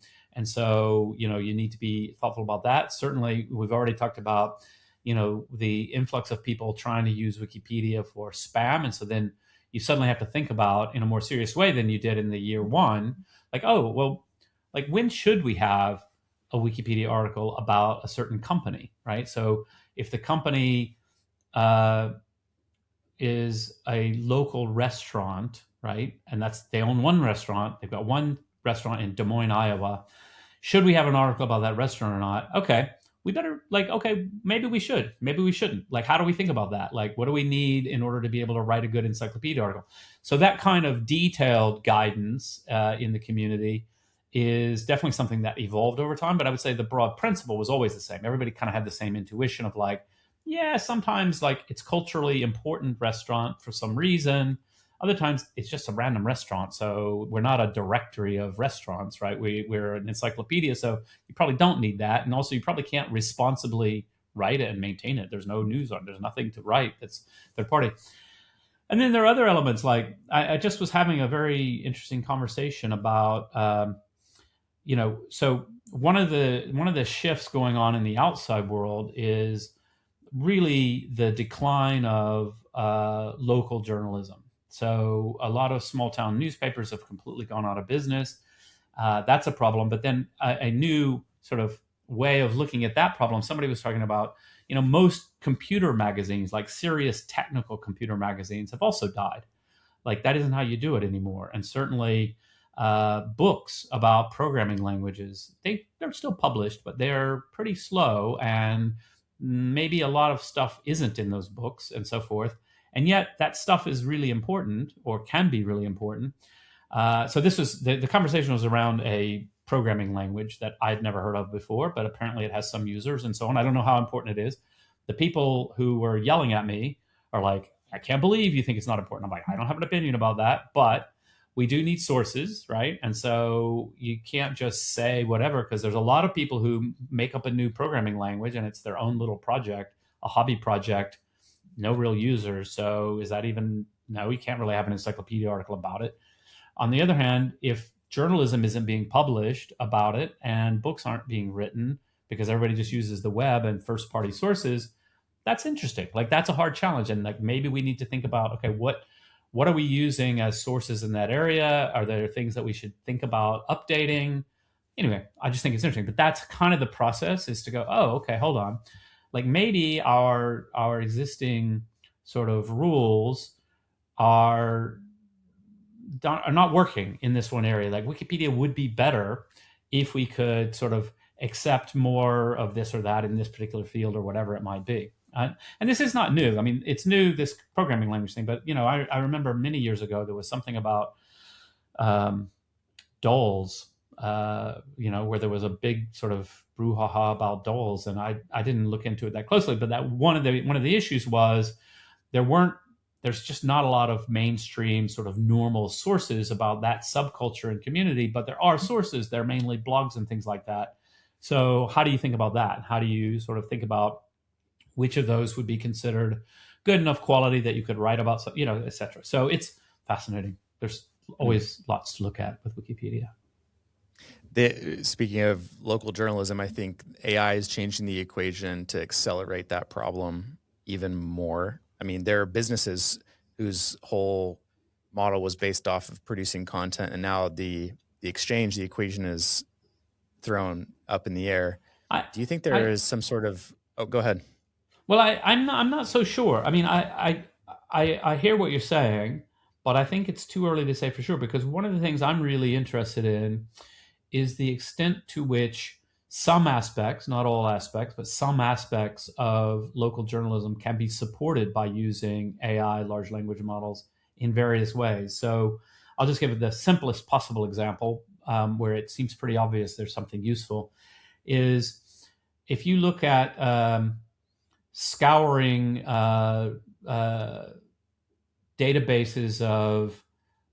S2: so, you need to be thoughtful about that. Certainly, we've already talked about, the influx of people trying to use Wikipedia for spam. And so then you suddenly have to think about in a more serious way than you did in the year one, like, oh, well, like when should we have a Wikipedia article about a certain company, right? So if the company is a local restaurant, right, and they own one restaurant, they've got one restaurant in Des Moines, Iowa, should we have an article about that restaurant or not? Okay, we better, okay, maybe we should, maybe we shouldn't. Like, how do we think about that? Like, what do we need in order to be able to write a good encyclopedia article? So that kind of detailed guidance in the community is definitely something that evolved over time. But I would say the broad principle was always the same. Everybody kind of had the same intuition of like, yeah, sometimes like it's culturally important restaurant for some reason. Other times it's just a random restaurant. So we're not a directory of restaurants, right? We're an encyclopedia. So you probably don't need that. And also you probably can't responsibly write it and maintain it. There's no news on it. There's nothing to write that's third party. And then there are other elements. Like I just was having a very interesting conversation about, so one of the shifts going on in the outside world is really the decline of local journalism. So a lot of small town newspapers have completely gone out of business. That's a problem. But then a new sort of way of looking at that problem, somebody was talking about, most computer magazines, like serious technical computer magazines, have also died. Like that isn't how you do it anymore. And certainly books about programming languages, they're still published, but they're pretty slow, and maybe a lot of stuff isn't in those books and so forth. And yet that stuff is really important, or can be really important. So this was the conversation was around a programming language that I'd never heard of before, but apparently it has some users and so on. I don't know how important it is. The people who were yelling at me are like, I can't believe you think it's not important. I'm like, I don't have an opinion about that, but we do need sources, right? And so you can't just say whatever, because there's a lot of people who make up a new programming language and it's their own little project, a hobby project, no real users. So is that even, no, you can't really have an encyclopedia article about it. On the other hand, if journalism isn't being published about it and books aren't being written because everybody just uses the web and first party sources, that's interesting. Like, that's a hard challenge. And like, maybe we need to think about, okay, what are we using as sources in that area? Are there things that we should think about updating? Anyway, I just think it's interesting. But that's kind of the process, is to go, oh, okay, hold on. Like, maybe our existing sort of rules are not working in this one area. Like, Wikipedia would be better if we could sort of accept more of this or that in this particular field, or whatever it might be. And this is not new. I mean, it's new, this programming language thing, but I remember many years ago there was something about dolls, where there was a big sort of brouhaha about dolls, and I didn't look into it that closely, but that one of the issues was there's just not a lot of mainstream sort of normal sources about that subculture and community, but there are sources. They're mainly blogs and things like that. So how do you think about that? How do you sort of think about which of those would be considered good enough quality that you could write about, et cetera? So it's fascinating. There's always lots to look at with Wikipedia.
S3: Speaking of local journalism, I think AI is changing the equation to accelerate that problem even more. I mean, there are businesses whose whole model was based off of producing content, and now the equation is thrown up in the air. Do you think there is some sort of? Oh, go ahead.
S2: Well, I'm not so sure. I mean, I hear what you're saying, but I think it's too early to say for sure, because one of the things I'm really interested in is the extent to which some aspects, not all aspects, but some aspects of local journalism can be supported by using AI, large language models, in various ways. So I'll just give it the simplest possible example, where it seems pretty obvious there's something useful, is if you look at scouring databases of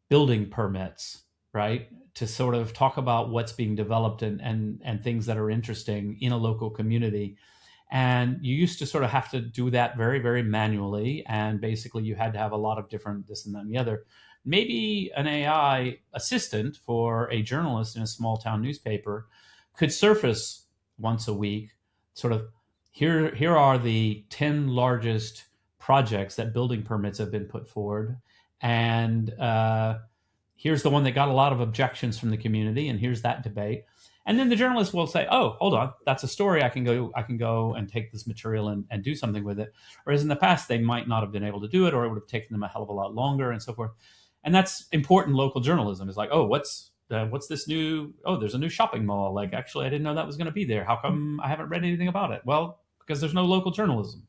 S2: building permits, right, to sort of talk about what's being developed and things that are interesting in a local community. And you used to sort of have to do that very, very manually. And basically you had to have a lot of different this and that and the other. Maybe an AI assistant for a journalist in a small town newspaper could surface once a week, sort of, here are the 10 largest projects that building permits have been put forward. And here's the one that got a lot of objections from the community, and here's that debate. And then the journalist will say, oh, hold on, that's a story. I can go and take this material and do something with it. Whereas in the past, they might not have been able to do it, or it would have taken them a hell of a lot longer, and so forth. And that's important local journalism. Is like, oh, what's this new? Oh, there's a new shopping mall. Like, actually, I didn't know that was going to be there. How come I haven't read anything about it? Well, because there's no local journalism.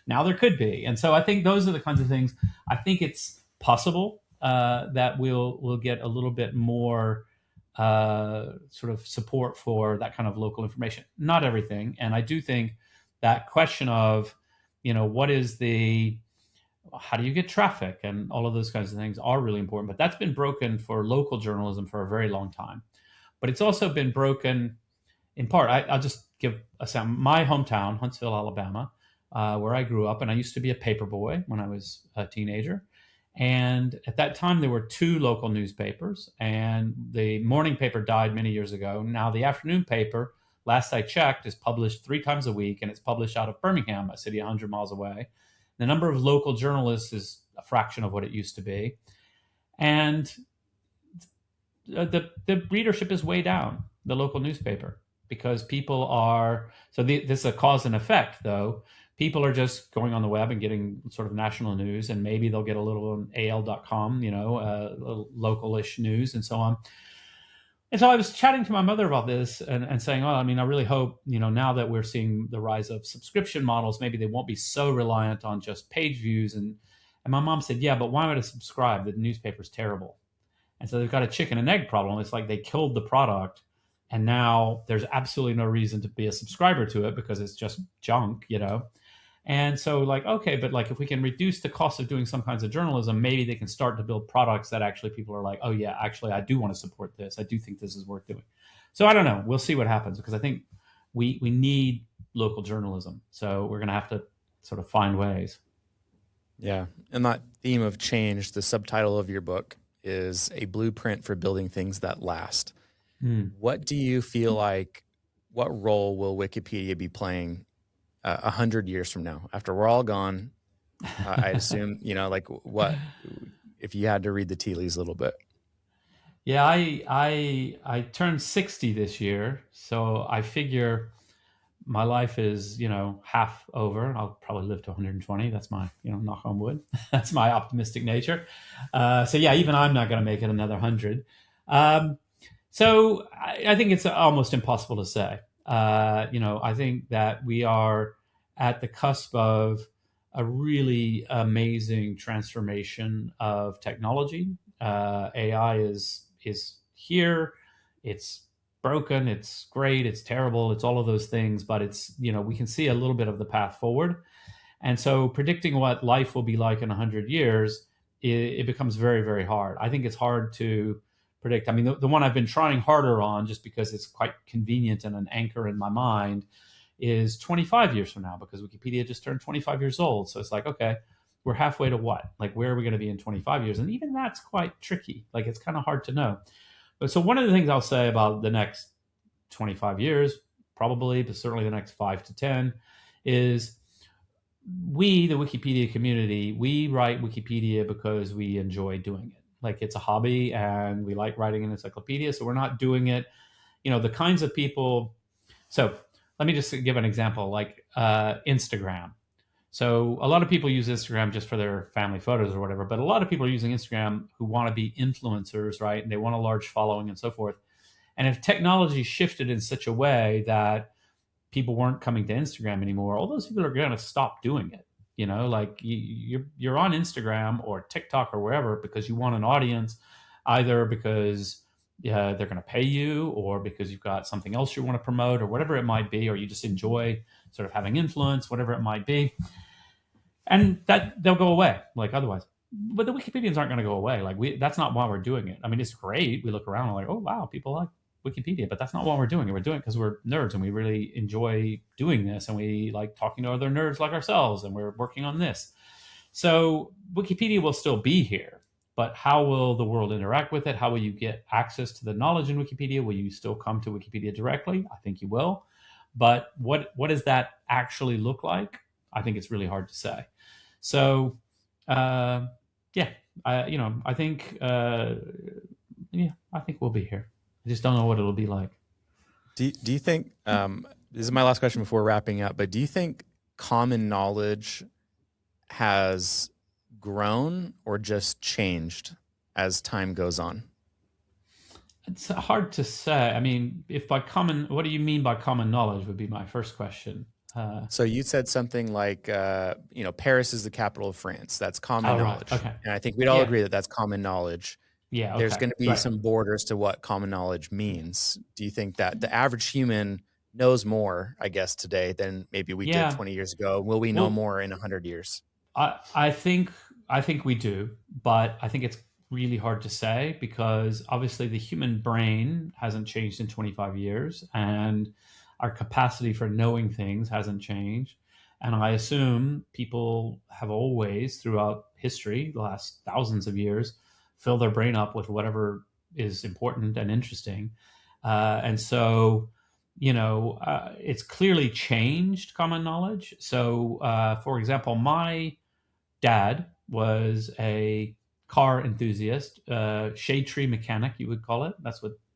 S2: Now there could be. And so I think those are the kinds of things. I think it's possible that we'll get a little bit more sort of support for that kind of local information. Not everything. And I do think that question of, how do you get traffic and all of those kinds of things are really important. But that's been broken for local journalism for a very long time. But it's also been broken in part. I'll just give a sound. My hometown, Huntsville, Alabama, where I grew up, and I used to be a paper boy when I was a teenager. And at that time, there were 2 local newspapers, and the morning paper died many years ago. Now the afternoon paper, last I checked, is published 3 times a week, and it's published out of Birmingham, a city 100 miles away. The number of local journalists is a fraction of what it used to be. And the readership is way down, the local newspaper, because people are, this is a cause and effect, though. People are just going on the web and getting sort of national news, and maybe they'll get a little on al.com, local-ish news and so on. And so I was chatting to my mother about this and saying, I really hope, now that we're seeing the rise of subscription models, maybe they won't be so reliant on just page views. And my mom said, yeah, but why would I subscribe? The newspaper's terrible. And so they've got a chicken and egg problem. It's like they killed the product, and now there's absolutely no reason to be a subscriber to it because it's just junk, And so like, okay, but like if we can reduce the cost of doing some kinds of journalism, maybe they can start to build products that actually people are like, oh yeah, actually I do want to support this. I do think this is worth doing. So I don't know. We'll see what happens, because I think we need local journalism. So we're going to have to sort of find ways.
S3: Yeah. And that theme of change, the subtitle of your book is A Blueprint for Building Things That Last. What do you feel like, what role will Wikipedia be playing 100 years from now, after we're all gone? I assume, like what, if you had to read the tea leaves a little bit?
S2: Yeah, I turned 60 this year, so I figure my life is, half over. I'll probably live to 120. That's my, knock on wood. That's my optimistic nature. So yeah, even I'm not going to make it another 100. So I think it's almost impossible to say. I think that we are at the cusp of a really amazing transformation of technology. AI is here. It's broken. It's great. It's terrible. It's all of those things. But it's, we can see a little bit of the path forward. And so predicting what life will be like in 100 years, it becomes very, very hard. I think it's hard to predict. I mean, the one I've been trying harder on, just because it's quite convenient and an anchor in my mind, is 25 years from now, because Wikipedia just turned 25 years old. So it's like, okay, we're halfway to what? Like, where are we going to be in 25 years? And even that's quite tricky. Like, it's kind of hard to know. But so one of the things I'll say about the next 25 years, probably, but certainly the next 5 to 10, is we, the Wikipedia community, we write Wikipedia because we enjoy doing it. Like, it's a hobby and we like writing an encyclopedia. So we're not doing it, the kinds of people. So let me just give an example, like Instagram. So a lot of people use Instagram just for their family photos or whatever, but a lot of people are using Instagram who want to be influencers, right? And they want a large following and so forth. And if technology shifted in such a way that people weren't coming to Instagram anymore, all those people are going to stop doing it. Like you're on Instagram or TikTok or wherever because you want an audience, either because they're going to pay you, or because you've got something else you want to promote, or whatever it might be, or you just enjoy sort of having influence, whatever it might be. And that they'll go away like otherwise. But the Wikipedians aren't going to go away. Like that's not why we're doing it. I mean, it's great. We look around and like, oh wow, people like Wikipedia, but that's not why we're doing it. We're doing it because we're nerds and we really enjoy doing this, and we like talking to other nerds like ourselves, and we're working on this. So Wikipedia will still be here, but how will the world interact with it? How will you get access to the knowledge in Wikipedia? Will you still come to Wikipedia directly? I think you will. But what does that actually look like? I think it's really hard to say. So, yeah, I think, I think we'll be here. I just don't know what it'll be like.
S3: Do you think, this is my last question before wrapping up, but do you think common knowledge has grown or just changed as time goes on?
S2: It's hard to say. I mean, what do you mean by common knowledge would be my first question.
S3: So you said something like, Paris is the capital of France. That's common knowledge.
S2: Right. Okay.
S3: And I think we'd all agree that that's common knowledge.
S2: Yeah. Okay.
S3: There's going to be some borders to what common knowledge means. Do you think that the average human knows more, I guess, today than maybe we did 20 years ago? Will we know more in 100 years?
S2: I think we do, but I think it's really hard to say, because obviously the human brain hasn't changed in 25 years, and our capacity for knowing things hasn't changed. And I assume people have always, throughout history, the last thousands of years, fill their brain up with whatever is important and interesting. And so, it's clearly changed common knowledge. So, for example, my dad was a car enthusiast, shade tree mechanic, you would call it.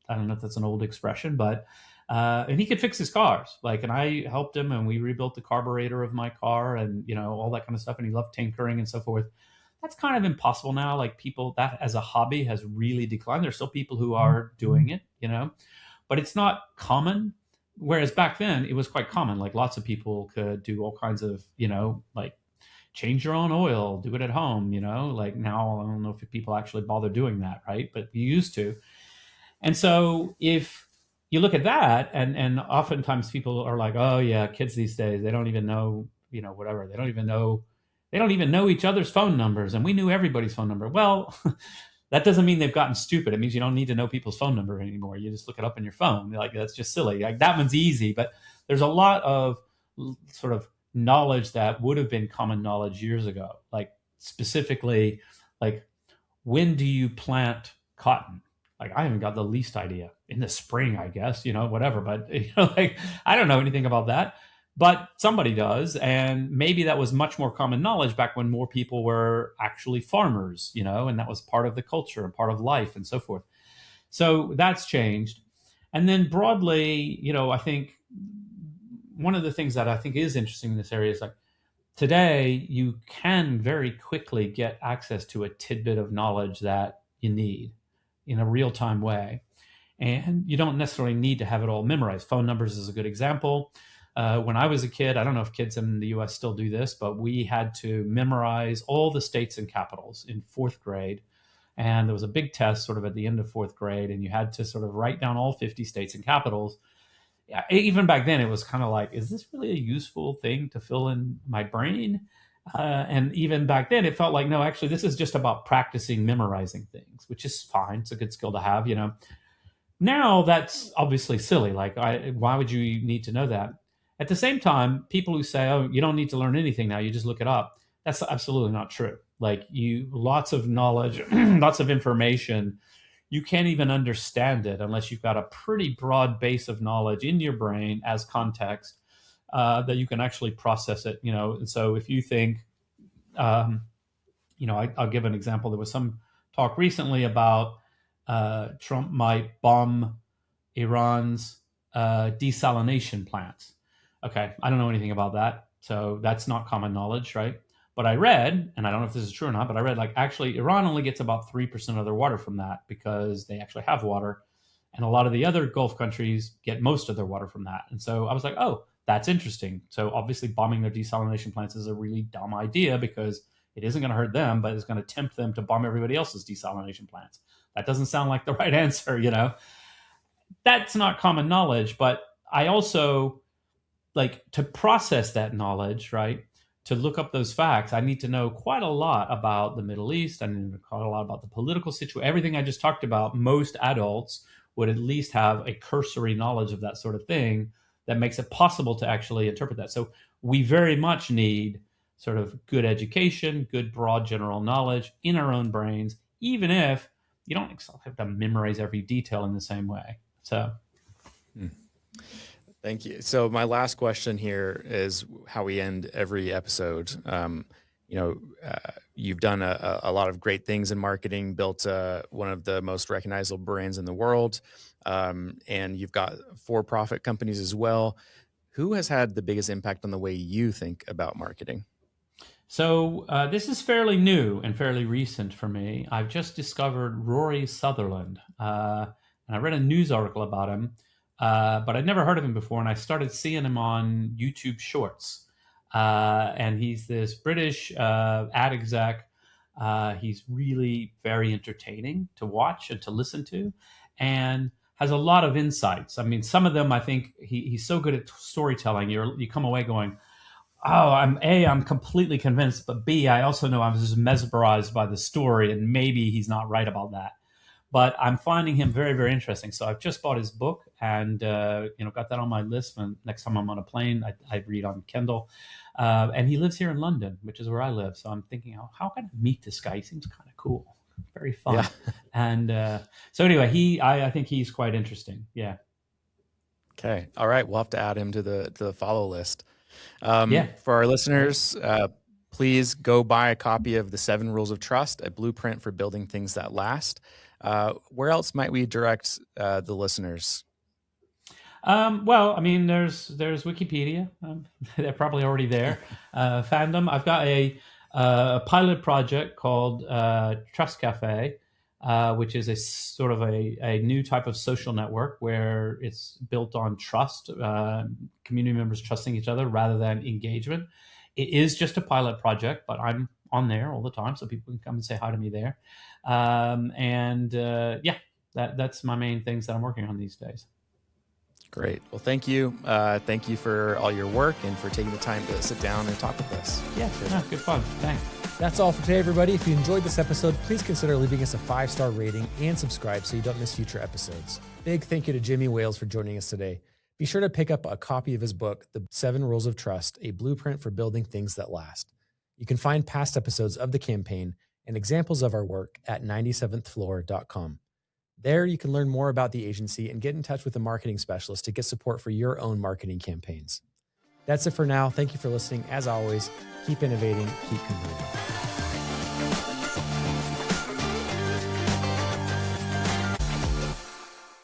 S2: I don't know if that's an old expression, but and he could fix his cars. And I helped him, and we rebuilt the carburetor of my car, and all that kind of stuff. And he loved tinkering and so forth. That's kind of impossible now. Like, people, that as a hobby has really declined. There's still people who are doing it, but it's not common. Whereas back then it was quite common. Like, lots of people could do all kinds of, like change your own oil, do it at home, like now I don't know if people actually bother doing that. Right. But you used to. And so if you look at that, and oftentimes people are like, oh yeah, kids these days, they don't even know whatever. They don't even know each other's phone numbers, and we knew everybody's phone number. Well, that doesn't mean they've gotten stupid. It means you don't need to know people's phone number anymore. You just look it up on your phone. Like, that's just silly. Like, that one's easy, but there's a lot of sort of knowledge that would have been common knowledge years ago. Like, specifically, like, when do you plant cotton? Like, I haven't got the least idea. In the spring, I guess, whatever. But like, I don't know anything about that. But somebody does, and maybe that was much more common knowledge back when more people were actually farmers, and that was part of the culture and part of life and so forth. So that's changed. And then broadly, I think one of the things that I think is interesting in this area is, like, today you can very quickly get access to a tidbit of knowledge that you need in a real-time way. And you don't necessarily need to have it all memorized. Phone numbers is a good example. When I was a kid, I don't know if kids in the US still do this, but we had to memorize all the states and capitals in fourth grade. And there was a big test sort of at the end of fourth grade, and you had to sort of write down all 50 states and capitals. Even back then, it was kind of like, is this really a useful thing to fill in my brain? And even back then, it felt like, no, actually, this is just about practicing memorizing things, which is fine. It's a good skill to have, Now, that's obviously silly. Like, why would you need to know that? At the same time, people who say, oh, you don't need to learn anything now, you just look it up. That's absolutely not true. Like, lots of knowledge, lots of information, you can't even understand it unless you've got a pretty broad base of knowledge in your brain as context that you can actually process it, And so if you think, I'll give an example. There was some talk recently about Trump might bomb Iran's desalination plants. Okay, I don't know anything about that, so that's not common knowledge, right? But I read, and I don't know if this is true or not, but I read, like, actually Iran only gets about 3% of their water from that because they actually have water. And a lot of the other Gulf countries get most of their water from that. And so I was like, oh, that's interesting. So obviously bombing their desalination plants is a really dumb idea because it isn't going to hurt them, but it's going to tempt them to bomb everybody else's desalination plants. That doesn't sound like the right answer, That's not common knowledge, but I also, like, to process that knowledge, right? To look up those facts, I need to know quite a lot about the Middle East. I need to know quite a lot about the political situation. Everything I just talked about, most adults would at least have a cursory knowledge of that sort of thing that makes it possible to actually interpret that. So we very much need sort of good education, good broad general knowledge in our own brains, even if you don't have to memorize every detail in the same way. So.
S3: Thank you. So my last question here is how we end every episode. You've done a lot of great things in marketing, built one of the most recognizable brands in the world, and you've got for-profit companies as well. Who has had the biggest impact on the way you think about marketing?
S2: So this is fairly new and fairly recent for me. I've just discovered Rory Sutherland, and I read a news article about him. But I'd never heard of him before, and I started seeing him on YouTube Shorts. And he's this British ad exec. He's really very entertaining to watch and to listen to, and has a lot of insights. I mean, some of them, I think he's so good at storytelling. You come away going, oh, I'm completely convinced, but B, I also know I was just mesmerized by the story, and maybe he's not right about that. But I'm finding him very, very interesting. So I've just bought his book and got that on my list. And next time I'm on a plane, I read on Kindle. And he lives here in London, which is where I live. So I'm thinking, how can I meet this guy? He seems kind of cool, very fun. Yeah. And so anyway, I think he's quite interesting. Yeah.
S3: Okay. All right. We'll have to add him to the follow list. For our listeners, please go buy a copy of The 7 Rules of Trust, a blueprint for building things that last. Where else might we direct the listeners?
S2: Well, I mean, there's Wikipedia. They're probably already there. Fandom. I've got a pilot project called Trust Cafe, which is a sort of a new type of social network where it's built on trust, community members trusting each other rather than engagement. It is just a pilot project, but I'm on there all the time, so people can come and say hi to me there. That's my main things that I'm working on these days.
S3: Great. Well, thank you. Thank you for all your work and for taking the time to sit down and talk with us.
S2: Yeah, good fun. Thanks.
S1: That's all for today, everybody. If you enjoyed this episode, please consider leaving us a 5-star rating and subscribe so you don't miss future episodes. Big thank you to Jimmy Wales for joining us today. Be sure to pick up a copy of his book, The 7 Rules of Trust, a blueprint for building things that last. You can find past episodes of the campaign and examples of our work at 97thfloor.com. There, you can learn more about the agency and get in touch with a marketing specialist to get support for your own marketing campaigns. That's it for now. Thank you for listening. As always, keep innovating, keep converting.